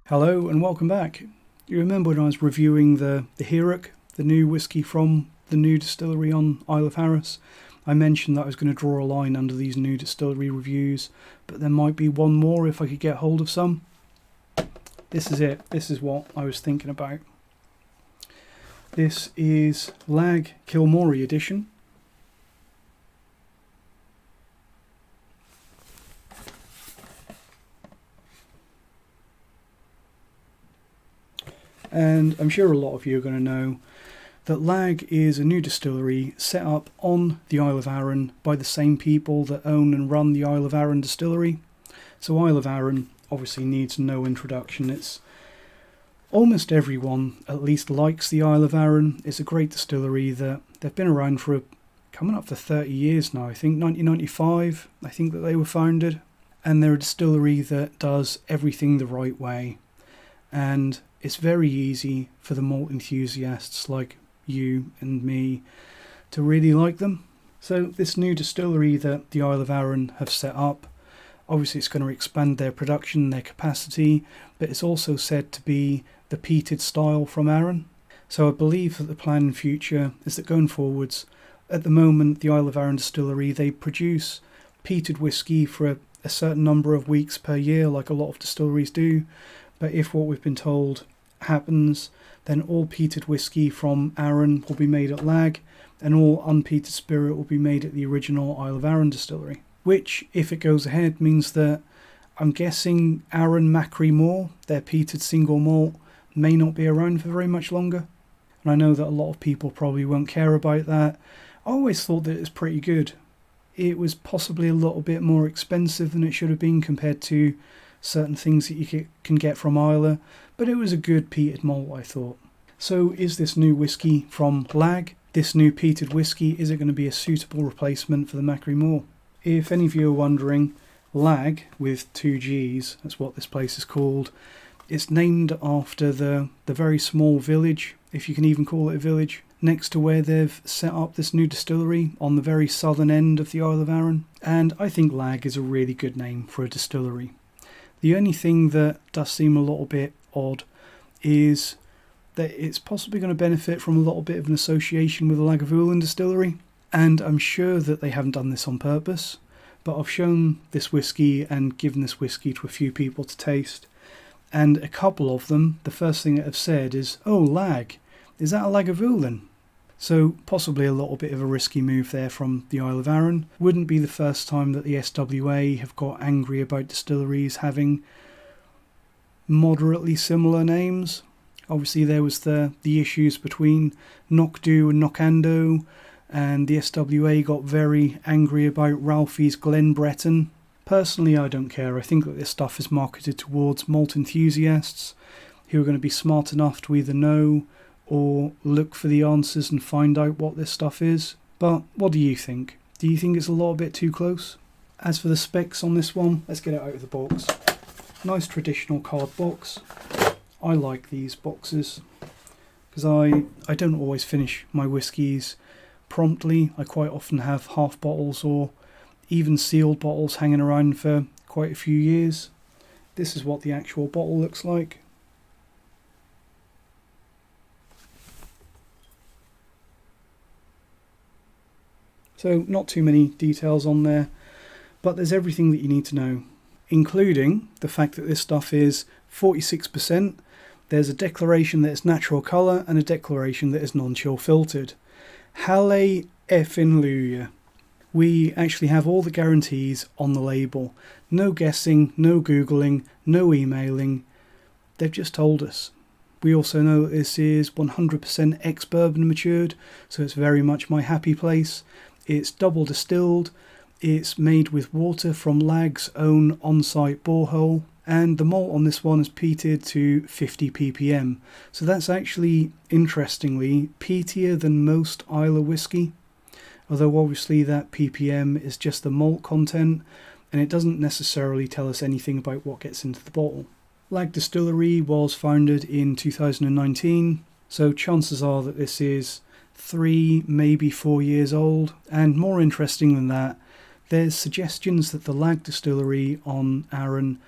Hello and welcome back. You remember when I was reviewing the Heroic, the new whiskey from the new distillery on Isle of Arran? I mentioned that I was going to draw a line under these new distillery reviews, but there might be one more if I could get hold of some. This is it. This is what I was thinking about. This is Lagg Kilmory edition. And I'm sure a lot of you are going to know that Lagg is a new distillery set up on the Isle of Arran by the same people that own and run the Isle of Arran Distillery. So Isle of Arran obviously needs no introduction. It's almost everyone at least likes the Isle of Arran. It's a great distillery that they've been around for coming up for 30 years now. I think 1995, I think that they were founded. And they're a distillery that does everything the right way. And it's very easy for the malt enthusiasts like you and me to really like them. So this new distillery that the Isle of Arran have set up, obviously it's going to expand their production, their capacity, but it's also said to be the peated style from Arran. So I believe that the plan in future is that going forwards, at the moment the Isle of Arran Distillery, they produce peated whisky for a certain number of weeks per year like a lot of distilleries do. But if what we've been told happens, then all peated whisky from Arran will be made at Lagg, and all unpeated spirit will be made at the original Isle of Arran distillery. Which, if it goes ahead, means that I'm guessing Arran Macri Moor, their peated single malt, may not be around for very much longer. And I know that a lot of people probably won't care about that. I always thought that it was pretty good. It was possibly a little bit more expensive than it should have been compared to certain things that you can get from Islay, but it was a good peated malt, I thought. So is this new whiskey from Lagg, this new peated whiskey, is it going to be a suitable replacement for the Macri Moor? If any of you are wondering, Lagg, with 2 G's, that's what this place is called. It's named after the very small village, if you can even call it a village, next to where they've set up this new distillery on the very southern end of the Isle of Arran. And I think Lagg is a really good name for a distillery. The only thing that does seem a little bit odd is that it's possibly going to benefit from a little bit of an association with the Lagavulin distillery. And I'm sure that they haven't done this on purpose, but I've shown this whiskey and given this whiskey to a few people to taste. And a couple of them, the first thing that have said is, "Oh, Lagg, is that a Lagavulin?" So possibly a little bit of a risky move there from the Isle of Arran. Wouldn't be the first time that the SWA have got angry about distilleries having moderately similar names. Obviously there was the issues between Knockdhu and Knockando, and the SWA got very angry about Ralphie's Glen Breton. Personally, I don't care. I think that this stuff is marketed towards malt enthusiasts who are going to be smart enough to either know or look for the answers and find out what this stuff is. But what do you think? Do you think it's a little bit too close? As for the specs on this one, let's get it out of the box. Nice traditional card box. I like these boxes because I don't always finish my whiskies promptly. I quite often have half bottles or even sealed bottles hanging around for quite a few years. This is what the actual bottle looks like. So not too many details on there, but there's everything that you need to know, including the fact that this stuff is 46%. There's a declaration that it's natural colour and a declaration that it's non-chill filtered. Halle effin' Luya. We actually have all the guarantees on the label. No guessing, no Googling, no emailing. They've just told us. We also know that this is 100% ex-bourbon matured, so it's very much my happy place. It's double distilled, it's made with water from Lagg's own on-site borehole, and the malt on this one is peated to 50 ppm. So that's actually, interestingly, peatier than most Islay whiskey, although obviously that ppm is just the malt content, and it doesn't necessarily tell us anything about what gets into the bottle. Lagg Distillery was founded in 2019, so chances are that this is 3, maybe 4 years old, and more interesting than that, There's suggestions that the Lagg Distillery on Arran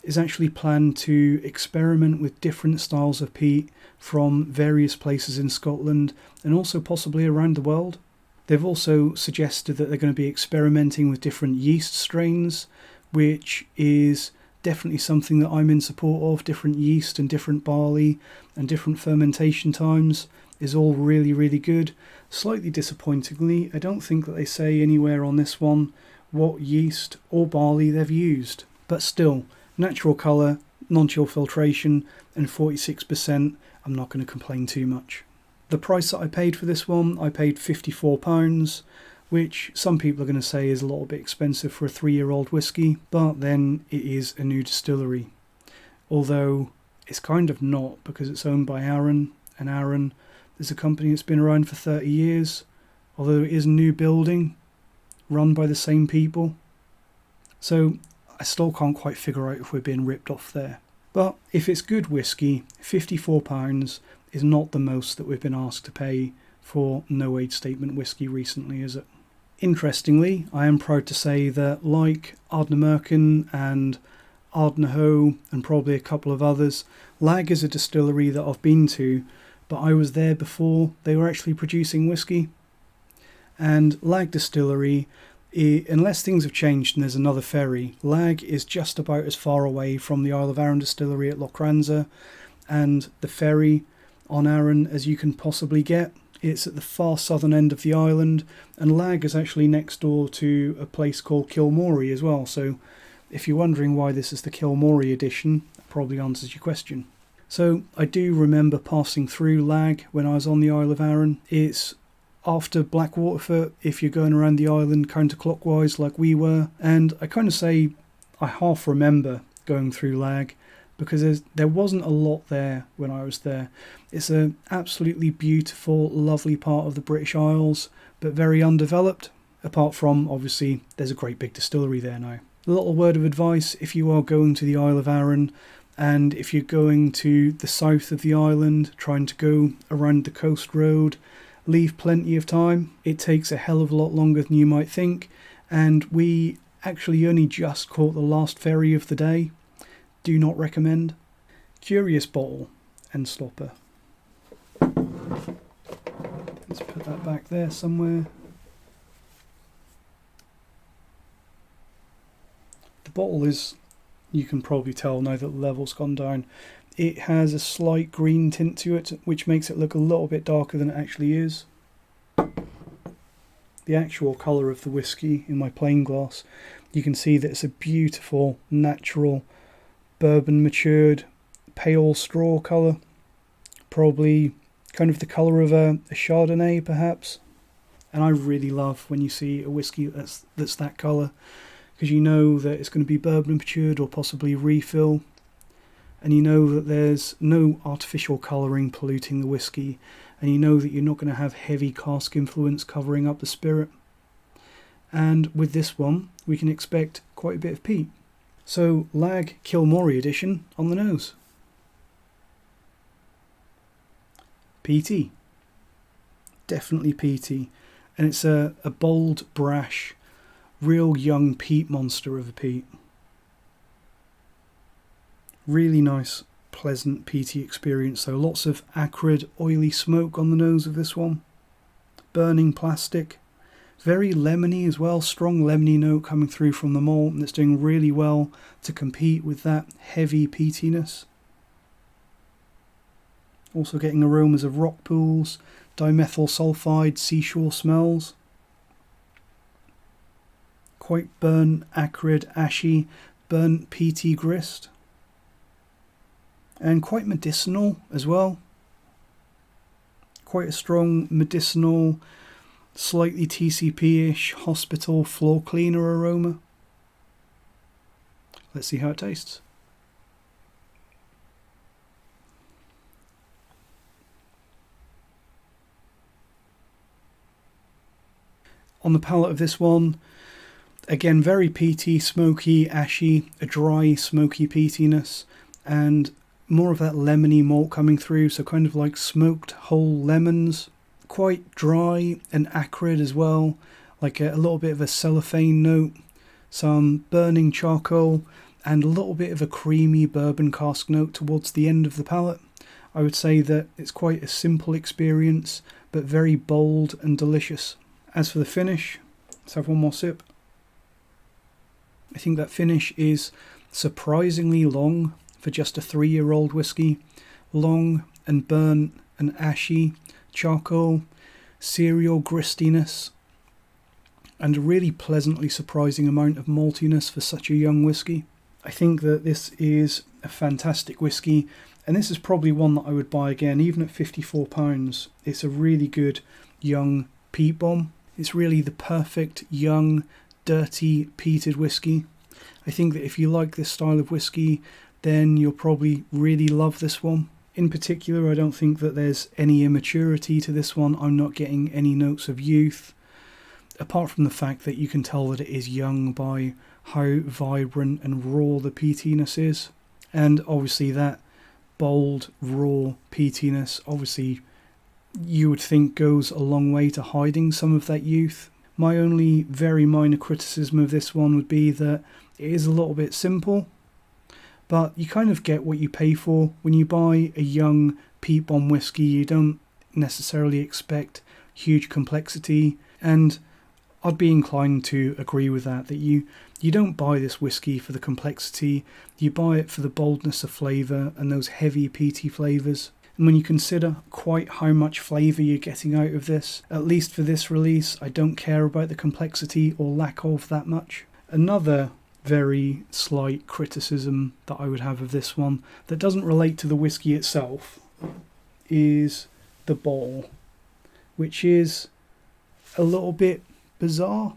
is actually planned to experiment with different styles of peat from various places in Scotland and also possibly around the world. They've also suggested that they're going to be experimenting with different yeast strains, which is definitely something that I'm in support of. Different yeast and different barley and different fermentation times is all really, really good. Slightly disappointingly, I don't think that they say anywhere on this one what yeast or barley they've used. But still, natural colour, non-chill filtration and 46%, I'm not going to complain too much. The price that I paid for this one, I paid £54, which some people are going to say is a little bit expensive for a 3-year-old whisky, but then it is a new distillery. Although it's kind of not, because it's owned by Arran, and Arran is a company that's been around for 30 years, although it is a new building, run by the same people. So I still can't quite figure out if we're being ripped off there. But if it's good whisky, £54 is not the most that we've been asked to pay for no age statement whisky recently, is it? Interestingly, I am proud to say that like Ardnamurchan and Ardnahoe and probably a couple of others, Lagg is a distillery that I've been to, but I was there before they were actually producing whisky. And Lagg Distillery, unless things have changed and there's another ferry, Lagg is just about as far away from the Isle of Arran Distillery at Lochranza and the ferry on Arran as you can possibly get. It's at the far southern end of the island, and Lagg is actually next door to a place called Kilmory as well. So if you're wondering why this is the Kilmory edition, that probably answers your question. So I do remember passing through Lagg when I was on the Isle of Arran. It's after Blackwaterfoot if you're going around the island counterclockwise like we were, and I kind of say I half remember going through Lagg because there wasn't a lot there when I was there. It's an absolutely beautiful, lovely part of the British Isles, but very undeveloped, apart from, obviously, there's a great big distillery there now. A little word of advice, if you are going to the Isle of Arran, and if you're going to the south of the island, trying to go around the coast road, leave plenty of time. It takes a hell of a lot longer than you might think, and we actually only just caught the last ferry of the day. Do not recommend. Curious bottle and stopper. Let's put that back there somewhere. The bottle is, you can probably tell now that the level's gone down, it has a slight green tint to it, which makes it look a little bit darker than it actually is. The actual colour of the whisky in my plain glass, you can see that it's a beautiful, natural, bourbon matured, pale straw colour. Probably kind of the colour of a Chardonnay, perhaps. And I really love when you see a whisky that's that colour, because you know that it's going to be bourbon matured or possibly refill. And you know that there's no artificial colouring polluting the whisky, and you know that you're not going to have heavy cask influence covering up the spirit. And with this one, we can expect quite a bit of peat. So, Lagg Kilmory edition on the nose. Peaty. Definitely peaty. And it's a bold, brash, real young peat monster of a peat. Really nice, pleasant peaty experience. So lots of acrid, oily smoke on the nose of this one. Burning plastic. Very lemony as well, strong lemony note coming through from the malt, and it's doing really well to compete with that heavy peatiness. Also getting aromas of rock pools, dimethyl sulfide, seashore smells. Quite burnt, acrid, ashy, burnt peaty grist. And quite medicinal as well. Quite a strong medicinal, slightly TCP-ish hospital floor cleaner aroma. Let's see how it tastes. On the palate of this one, again very peaty, smoky, ashy, a dry, smoky peatiness, and more of that lemony malt coming through, so kind of like smoked whole lemons. Quite dry and acrid as well, like a little bit of a cellophane note, some burning charcoal, and a little bit of a creamy bourbon cask note towards the end of the palate. I would say that it's quite a simple experience, but very bold and delicious. As for the finish, let's have one more sip. I think that finish is surprisingly long for just a 3-year-old whiskey. Long and burnt and ashy, charcoal, cereal gristiness, and a really pleasantly surprising amount of maltiness for such a young whiskey. I think that this is a fantastic whiskey, and this is probably one that I would buy again, even at £54. It's a really good young peat bomb. It's really the perfect young, dirty, peated whiskey. I think that if you like this style of whiskey, then you'll probably really love this one. In particular, I don't think that there's any immaturity to this one. I'm not getting any notes of youth, apart from the fact that you can tell that it is young by how vibrant and raw the peatiness is. And obviously that bold, raw peatiness, obviously you would think goes a long way to hiding some of that youth. My only very minor criticism of this one would be that it is a little bit simple, but you kind of get what you pay for. When you buy a young peat bomb whiskey, you don't necessarily expect huge complexity, and I'd be inclined to agree with that you don't buy this whiskey for the complexity, you buy it for the boldness of flavour and those heavy peaty flavours. And when you consider quite how much flavour you're getting out of this, at least for this release, I don't care about the complexity or lack of that much. Another very slight criticism that I would have of this one that doesn't relate to the whiskey itself is the bottle, which is a little bit bizarre.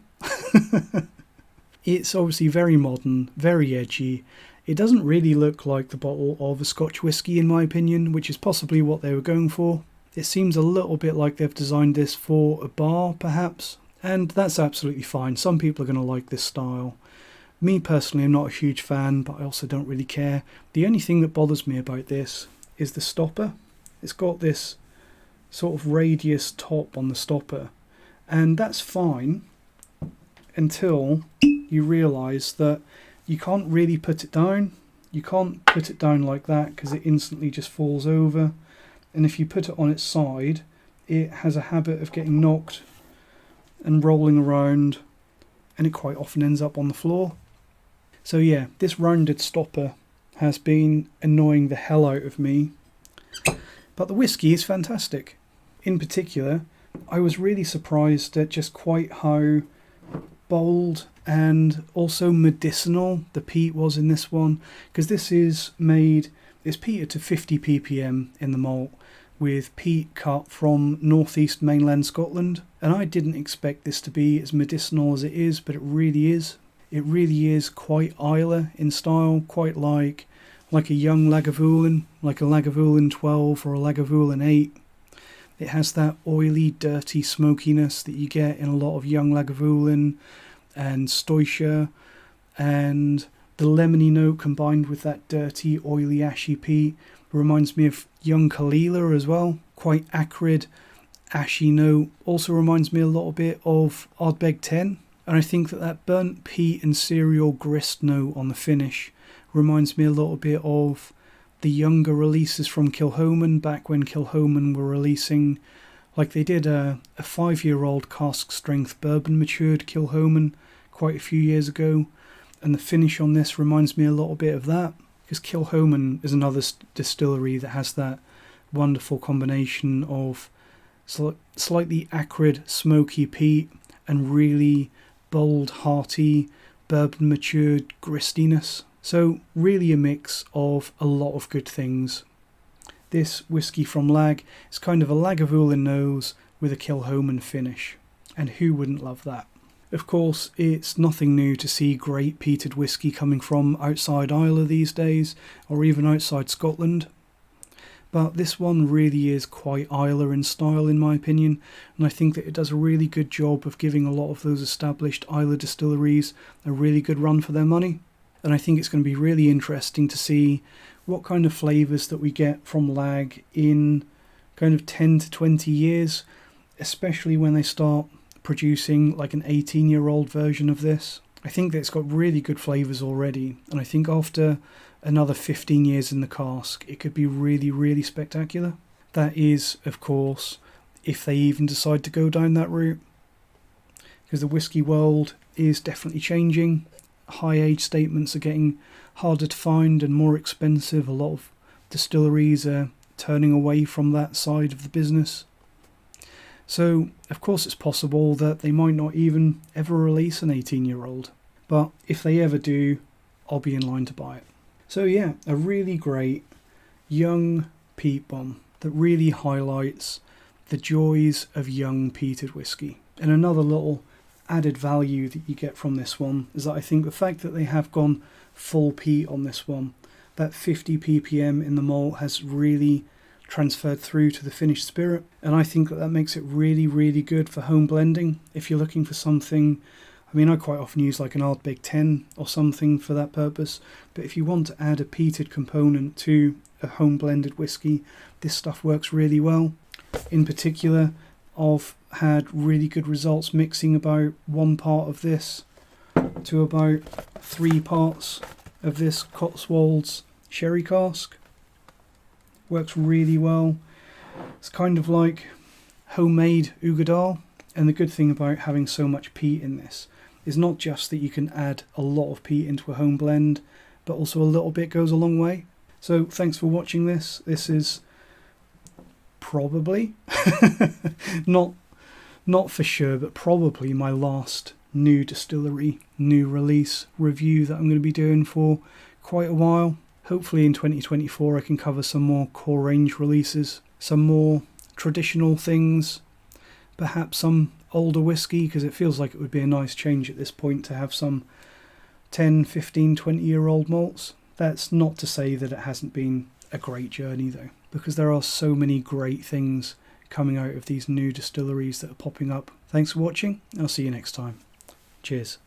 It's obviously very modern, very edgy. It doesn't really look like the bottle of a Scotch whisky in my opinion, which is possibly what they were going for. It seems a little bit like they've designed this for a bar perhaps, and that's absolutely fine. Some people are going to like this style. Me personally, I'm not a huge fan, but I also don't really care. The only thing that bothers me about this is the stopper. It's got this sort of radius top on the stopper, and that's fine until you realise that you can't really put it down. You can't put it down like that because it instantly just falls over, and if you put it on its side, it has a habit of getting knocked and rolling around, and it quite often ends up on the floor. So yeah, this rounded stopper has been annoying the hell out of me, but the whiskey is fantastic. In particular, I was really surprised at just quite how bold and also medicinal the peat was in this one, because this is it's peated to 50 ppm in the malt with peat cut from northeast mainland Scotland, and I didn't expect this to be as medicinal as it is, but it really is. It really is quite Islay in style, quite like a young Lagavulin, like a Lagavulin 12 or a Lagavulin 8. It has that oily, dirty smokiness that you get in a lot of young Lagavulin and Stoischer, and the lemony note combined with that dirty, oily, ashy peat reminds me of young Kalila as well. Quite acrid, ashy note. Also reminds me a little bit of Ardbeg 10. And I think that burnt peat and cereal grist note on the finish reminds me a little bit of the younger releases from Kilchoman, back when Kilchoman were releasing, like they did a 5-year-old cask strength bourbon matured Kilchoman quite a few years ago, and the finish on this reminds me a little bit of that, because Kilchoman is another distillery that has that wonderful combination of slightly acrid smoky peat and really bold hearty bourbon matured gristiness. So really a mix of a lot of good things. This whiskey from Lagg is kind of a Lagavulin nose with a Kilchoman finish, and who wouldn't love that? Of course, it's nothing new to see great peated whiskey coming from outside Islay these days, or even outside Scotland. But this one really is quite Islay in style in my opinion, and I think that it does a really good job of giving a lot of those established Islay distilleries a really good run for their money. And I think it's going to be really interesting to see what kind of flavours that we get from Lagg in kind of 10 to 20 years, especially when they start producing like an 18-year-old version of this. I think that it's got really good flavours already, and I think after another 15 years in the cask, it could be really, really spectacular. That is, of course, if they even decide to go down that route, because the whisky world is definitely changing. High age statements are getting harder to find and more expensive. A lot of distilleries are turning away from that side of the business. So, of course, it's possible that they might not even ever release an 18-year-old. But if they ever do, I'll be in line to buy it. So yeah, a really great young peat bomb that really highlights the joys of young peated whisky. And another little added value that you get from this one is that I think the fact that they have gone full peat on this one, that 50 ppm in the malt has really transferred through to the finished spirit, and I think that makes it really, really good for home blending. If you're looking for something, I mean, I quite often use like an Ardbeg 10 or something for that purpose, but if you want to add a peated component to a home blended whisky, this stuff works really well. In particular, I've had really good results mixing about 1 part of this to about 3 parts of this Cotswolds sherry cask. Works really well. It's kind of like homemade Ugadal, and the good thing about having so much peat in this is not just that you can add a lot of peat into a home blend, but also a little bit goes a long way. So thanks for watching this. This is probably, not for sure, but probably my last new distillery, new release review that I'm going to be doing for quite a while. Hopefully in 2024 I can cover some more core range releases, some more traditional things, perhaps some older whiskey, because it feels like it would be a nice change at this point to have some 10, 15, 20-year-old malts. That's not to say that it hasn't been a great journey though, because there are so many great things coming out of these new distilleries that are popping up. Thanks for watching, I'll see you next time. Cheers.